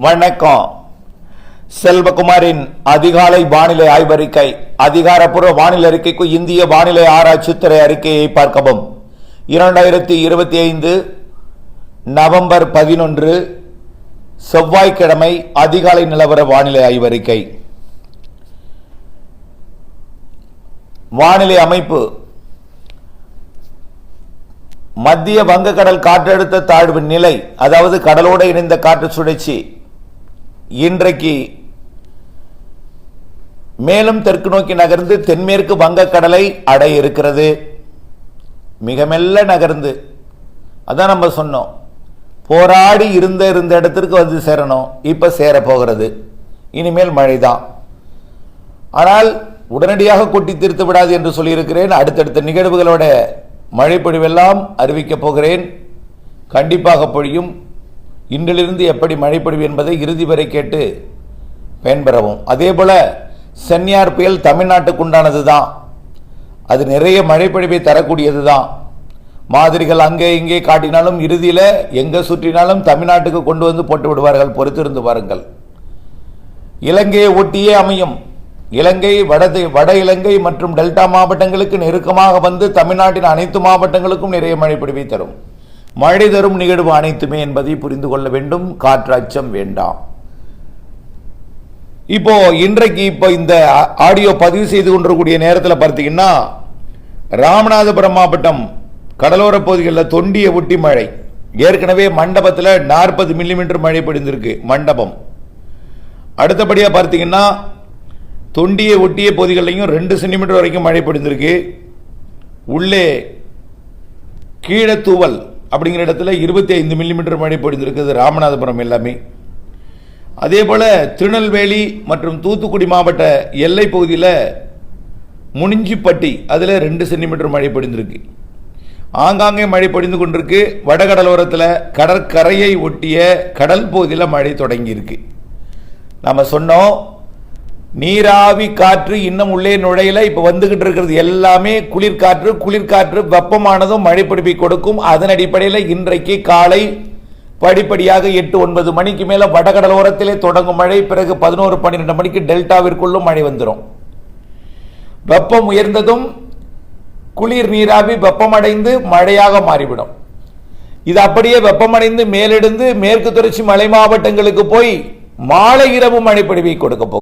வணக்கம். செல்வகுமாரின் அதிகாலை வானிலை ஆய்வறிக்கை. அதிகாரப்பூர்வ வானிலை அறிக்கைக்கு இந்திய வானிலை ஆராய்ச்சித்துறை அறிக்கையை பார்க்கவும். 2025 நவம்பர் 11 செவ்வாய்க்கிழமை அதிகாலை நிலவர வானிலை ஆய்வறிக்கை. வானிலை அமைப்பு: மத்திய வங்கக்கடல் காற்றழுத்த தாழ்வு நிலை, அதாவது கடலோடு இணைந்த காற்று சுழற்சி இன்றைக்கு மேலும் தெற்கு நோக்கி நகர்ந்து தென்மேற்கு வங்கக்கடலை அடைய இருக்கிறது. மிக மெல்ல நகர்ந்து, அதான் நம்ம சொன்னோம், போராடி இருந்த இடத்திற்கு வந்து சேரணும். இப்ப சேர போகிறது. இனிமேல் மழைதான். ஆனால் உடனடியாக கொட்டி தீர்த்து விடாது என்று சொல்லியிருக்கிறேன். அடுத்தடுத்த நிகழ்வுகளோட மழை பொழிவெல்லாம் அறிவிக்கப் போகிறேன். கண்டிப்பாக பொழியும். இன்றிலிருந்து எப்படி மழை பொழிவு என்பதை இறுதி வரை கேட்டு பயன்பெறவும். அதே போல சென்னியார் புயல் தமிழ்நாட்டுக்கு உண்டானது தான். அது நிறைய மழை பொழிவை தரக்கூடியது தான். மாதிரிகள் அங்கே இங்கே காட்டினாலும் இறுதியில் எங்கே சுற்றினாலும் தமிழ்நாட்டுக்கு கொண்டு வந்து போட்டு விடுவார்கள். பொறுத்திருந்து பாருங்கள். இலங்கையை ஒட்டியே அமையும். இலங்கை, வட இலங்கை மற்றும் டெல்டா மாவட்டங்களுக்கு நெருக்கமாக வந்து தமிழ்நாட்டின் அனைத்து மாவட்டங்களுக்கும் நிறைய மழை பொழிவை தரும். மழை தரும் நிகழ்வு அனைத்துமே என்பதை புரிந்து கொள்ள வேண்டும். காற்று அச்சம் வேண்டாம். இன்றைக்கு இந்த ஆடியோ பதிவு செய்து கொண்டிருக்கூடிய நேரத்தில் பார்த்தீங்கன்னா, ராமநாதபுரம் மாவட்டம் கடலோர பகுதிகளில் தொண்டியை ஒட்டி மழை. ஏற்கனவே மண்டபத்தில் 40 மில்லிமீட்டர் மழை பொழிந்திருக்கு. மண்டபம். அடுத்தபடியாக பார்த்தீங்கன்னா, தொண்டியை ஒட்டிய பகுதிகளிலையும் 2 சென்டிமீட்டர் வரைக்கும் மழை பொழிந்திருக்கு. உள்ளே கீழத்தூவல் அப்படிங்கிற இடத்துல 25 மில்லிமீட்டர் மழை பொழிந்திருக்குது. ராமநாதபுரம் எல்லாமே. அதே போல திருநெல்வேலி மற்றும் தூத்துக்குடி மாவட்ட எல்லை பகுதியில் முனிஞ்சிப்பட்டி, அதில் 2 சென்டிமீட்டர் மழை பொழிந்திருக்கு. ஆங்காங்கே மழை பொழிந்து கொண்டிருக்கு. வடகடலோரத்தில் கடற்கரையை ஒட்டிய கடல் பகுதியில் மழை தொடங்கியிருக்கு. நம்ம சொன்னோம், நீராவி காற்று இன்னும் உள்ளே நுழையில. இப்ப வந்துகிட்டு இருக்கிறது எல்லாமே குளிர்காற்று. குளிர்காற்று வெப்பமானதும் மழை பொழிவை கொடுக்கும். அதன் அடிப்படையில் இன்றைக்கு காலை படிப்படியாக 8-9 மணிக்கு மேல வடகடலோரத்திலே தொடங்கும் மழை. பிறகு 11-12 மணிக்கு டெல்டாவிற்குள்ளும் மழை வந்துடும். வெப்பம் உயர்ந்ததும் குளிர் நீராவி வெப்பமடைந்து மழையாக மாறிவிடும். இது அப்படியே வெப்பமடைந்து மேலெடுந்து மேற்கு தொடர்ச்சி மலை மாவட்டங்களுக்கு போய் மாலை இரவு மழை பொழிவை கொடுக்க போகும்.